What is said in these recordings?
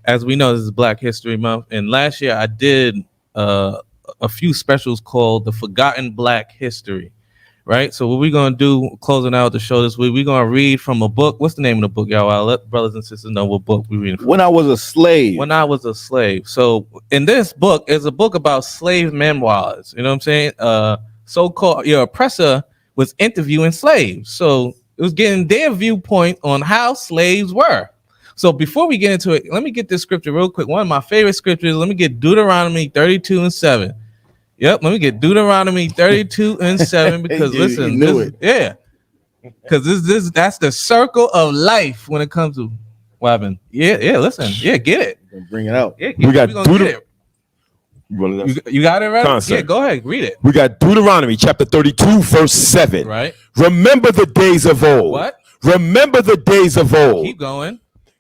as we know, this is Black History Month, and last year I did a few specials called The Forgotten Black History, right? So what we're going to do, closing out the show this week, we're going to read from a book. What's the name of the book, y'all? I'll let brothers and sisters know what book we're reading from. When I Was a Slave. When I Was a Slave. So in this book is a book about slave memoirs. You know what I'm saying? So-called your oppressor was interviewing slaves. So it was getting their viewpoint on how slaves were. So before we get into it, let me get this scripture real quick. One of my favorite scriptures. Let me get Deuteronomy 32:7. Yep, let me get Deuteronomy 32:7 because listen, because that's the circle of life when it comes to what happened. Yeah, listen, get it. Bring it out. Yeah, we got Deuteronomy. You got it right? Concept. Yeah, go ahead, read it. We got Deuteronomy chapter 32, verse 7. Right. Remember the days of old. What? Remember the days of old. Keep going.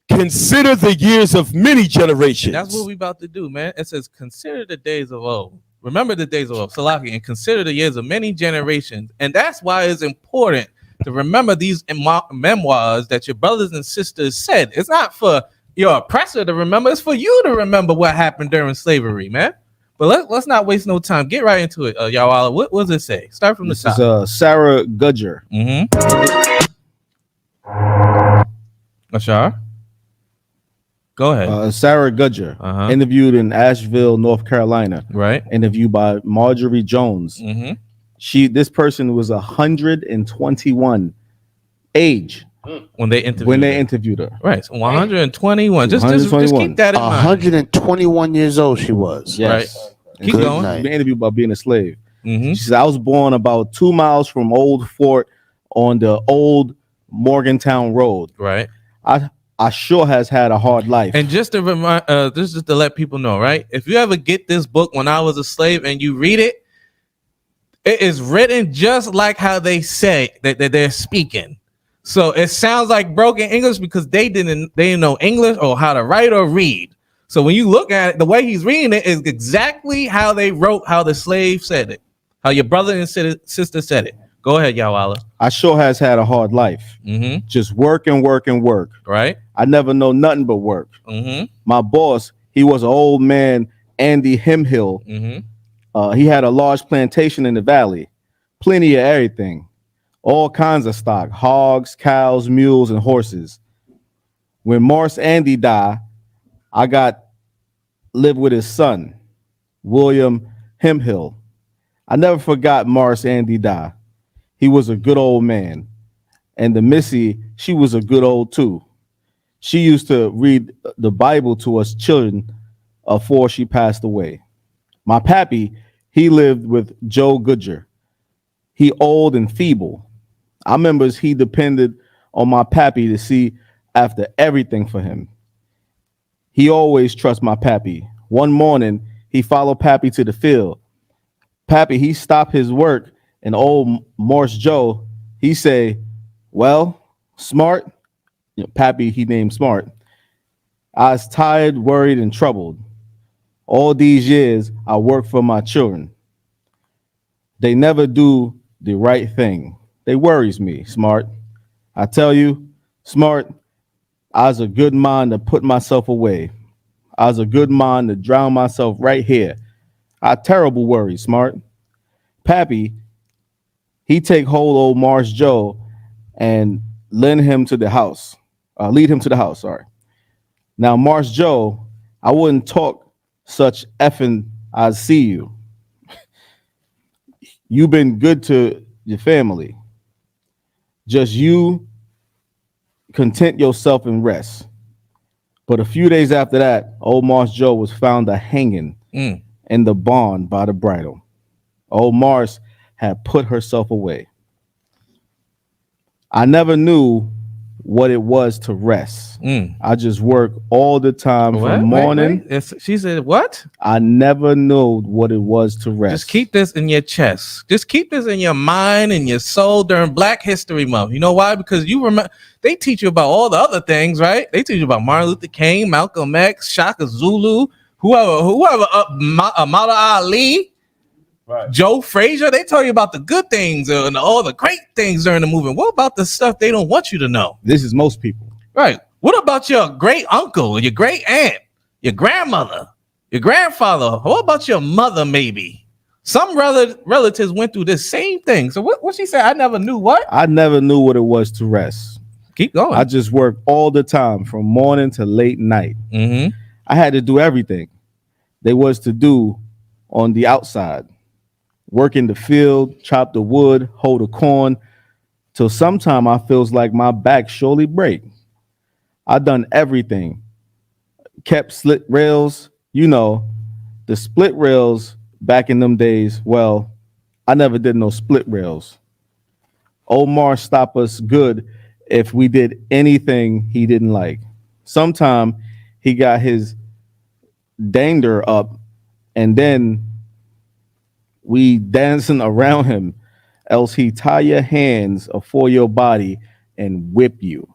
Consider the years of many generations. That's what we about to do, man. It says, consider the days of old. Remember the days of old, Salaki, and consider the years of many generations. And that's why it's important to remember these memoirs that your brothers and sisters said. It's not for your oppressor to remember. It's for you to remember what happened during slavery, man. But let's not waste no time. Get right into it, y'all. What does it say? Start from the top. This is Sarah Gudger. Ashar? Go ahead. Sarah Gudger, interviewed in Asheville, North Carolina. Right. Interviewed by Marjorie Jones. This person was 121 age when they interviewed her. Right. So 121. Just keep that in mind. 121 years old she was. Yes. Right. Keep going. She been interviewed about being a slave. She said, I was born about 2 miles from Old Fort on the old Morgantown Road. Right. I sure has had a hard life. And just to remind, this is to let people know, right? If you ever get this book, When I Was a Slave, and you read it, it is written just like how they say that they're speaking. So it sounds like broken English because they didn't know English or how to write or read. So when you look at it, the way he's reading it is exactly how they wrote, how the slave said it, how your brother and sister said it. Go ahead, Yawala. I sure has had a hard life. Just work and work and work. Right. I never know nothing but work. My boss, he was an old man, Andy Hemhill. He had a large plantation in the valley, plenty of everything, all kinds of stock, hogs, cows, mules, and horses. When Morris Andy died, I lived with his son, William Hemhill. I never forgot Morris Andy died. He was a good old man. And the Missy, she was a good old too. She used to read the Bible to us children before she passed away. My pappy, he lived with Joe Goodger. He old and feeble. I remember he depended on my pappy to see after everything for him. He always trusts my pappy. One morning, he followed pappy to the field. Pappy, he stopped his work, and old Morse Joe, he say, well, Smart, pappy, he named Smart. I was tired, worried, and troubled. All these years, I worked for my children. They never do the right thing. They worries me, Smart. I tell you, Smart, I was a good mind to put myself away. I was a good mind to drown myself right here. I terrible worry, Smart. Pappy, he take hold old Mars Joe and lead him to the house. Sorry. Now, Mars Joe, I wouldn't talk such effing I see you. You've been good to your family. Just you content yourself and rest. But a few days after that, old Mars Joe was found hanging in the barn by the bridle. Old Mars had put herself away. I never knew what it was to rest. I just work all the time from morning. She said, what? I never knew what it was to rest. Just keep this in your chest. Just keep this in your mind and your soul during Black History Month. You know why? Because you remember, they teach you about all the other things, right? They teach you about Martin Luther King, Malcolm X, Shaka Zulu, whoever, Mala Ali, right. Joe Frazier. They tell you about the good things and all the great things during the movement. What about the stuff they don't want you to know? This is most people. Right. What about your great uncle or your great aunt your grandmother, your grandfather. What about your mother? Maybe some relatives went through this same thing. So what she said? I never knew what. I never knew what it was to rest. Keep going. I just worked all the time from morning to late night. Mm-hmm. I had to do everything there was to do on the outside. Work in the field, chop the wood, hold the corn, till sometime I feels like my back surely break. I done everything. Kept split rails, the split rails back in them days. Well, I never did no split rails. Omar stopped us good if we did anything he didn't like. Sometime he got his dander up and then we dancing around him, else he tie your hands afore your body and whip you.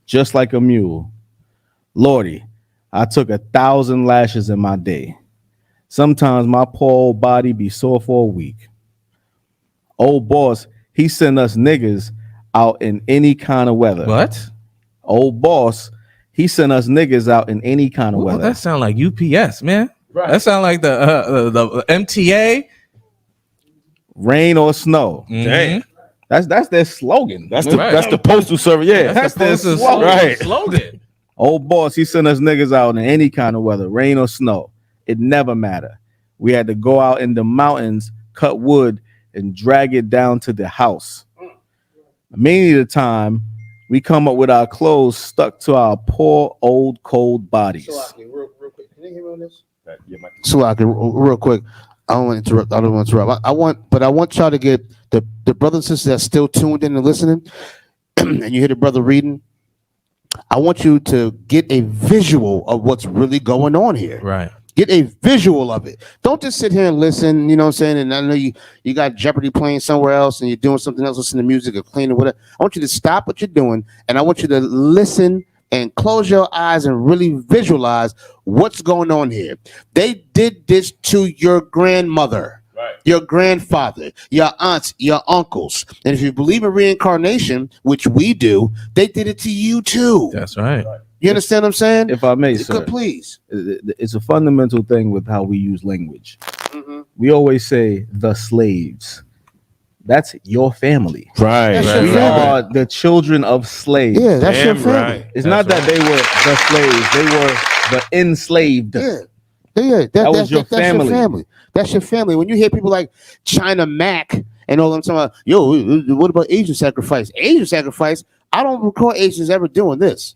Just like a mule. Lordy, I took 1,000 lashes in my day. Sometimes my poor old body be sore for a week. Old boss, he sent us niggas out in any kind of weather. What? Old boss, he sent us niggas out in any kind of weather. That sound like UPS, man. Right. That sound like the MTA. Rain or snow. Dang. That's their slogan. That's Right. the postal service. Yeah, That's their Postal slogan. Right. slogan. Old boss, he sent us niggas out in any kind of weather, rain or snow. It never mattered. We had to go out in the mountains, cut wood, and drag it down to the house. Many of the time, we come up with our clothes stuck to our poor, old, cold bodies. Real quick. Can you hear me on this? Sulaki, real quick. I don't want to interrupt. I want y'all to get the brothers and sisters that's still tuned in and listening, and you hear the brother reading. I want you to get a visual of what's really going on here. Right. Get a visual of it. Don't just sit here and listen, you know what I'm saying? And I know you got Jeopardy playing somewhere else and you're doing something else, listening to music or cleaning or whatever. I want you to stop what you're doing and I want you to listen and close your eyes and really visualize what's going on here. They did this to your grandmother, right, your grandfather, your aunts, your uncles. And if you believe in reincarnation, which we do, they did it to you too. That's right. You understand what I'm saying? If I may, sir. Please. It's a fundamental thing with how we use language. Mm-hmm. We always say the slaves. That's your family. Right. That's Right. your We family. are the children of slaves. Yeah, that's Damn your family. right. It's That's not that right. they were the slaves, they were the enslaved. Yeah. That was your family. That's your family. That's your family. When you hear people like China Mac and all them talking about, what about Asian sacrifice? Asian sacrifice? I don't recall Asians ever doing this.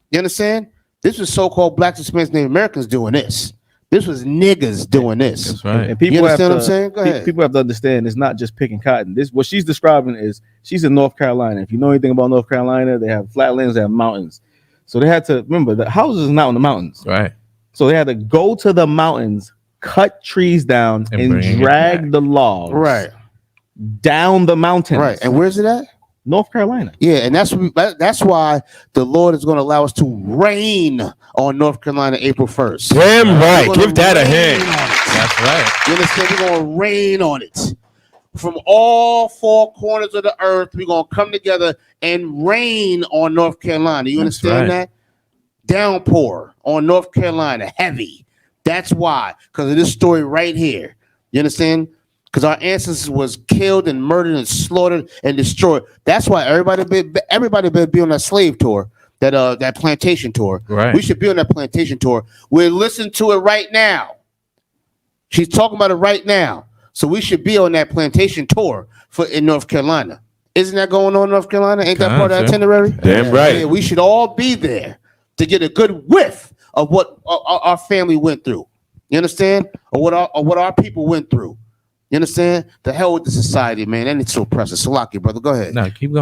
You understand? This was so-called Blacks, Hispanics, Native Americans doing this. This was niggas doing this. That's right. And people You understand have what to, I'm saying? Go ahead. People have to understand it's not just picking cotton. This what she's describing is she's in North Carolina. If you know anything about North Carolina, they have flatlands, they have mountains. So they had to remember the houses are not in the mountains. Right. So they had to go to the mountains, cut trees down, And bring and it drag back. the logs down the mountains. Right. And where's it at? North Carolina. Yeah, and that's why the Lord is going to allow us to rain on North Carolina April 1st. Damn right. We're gonna Give that a rain hand. on it. That's right. You understand? We're going to rain on it. From all four corners of the earth, we're going to come together and rain on North Carolina. You That's understand right. that? Downpour on North Carolina, heavy. That's why, because of this story right here. You understand? Because our ancestors was killed and murdered and slaughtered and destroyed. That's why everybody better be on that slave tour, that plantation tour. Right. We should be on that plantation tour. We're listening to it right now. She's talking about it right now. So we should be on that plantation tour in North Carolina. Isn't that going on in North Carolina? Ain't that part of the itinerary? Damn right. Yeah, we should all be there to get a good whiff of what our family went through. You understand? Or what our people went through. You understand? The hell with the society, man. And it's so oppressive. Salaki, brother. Go ahead. No, keep going.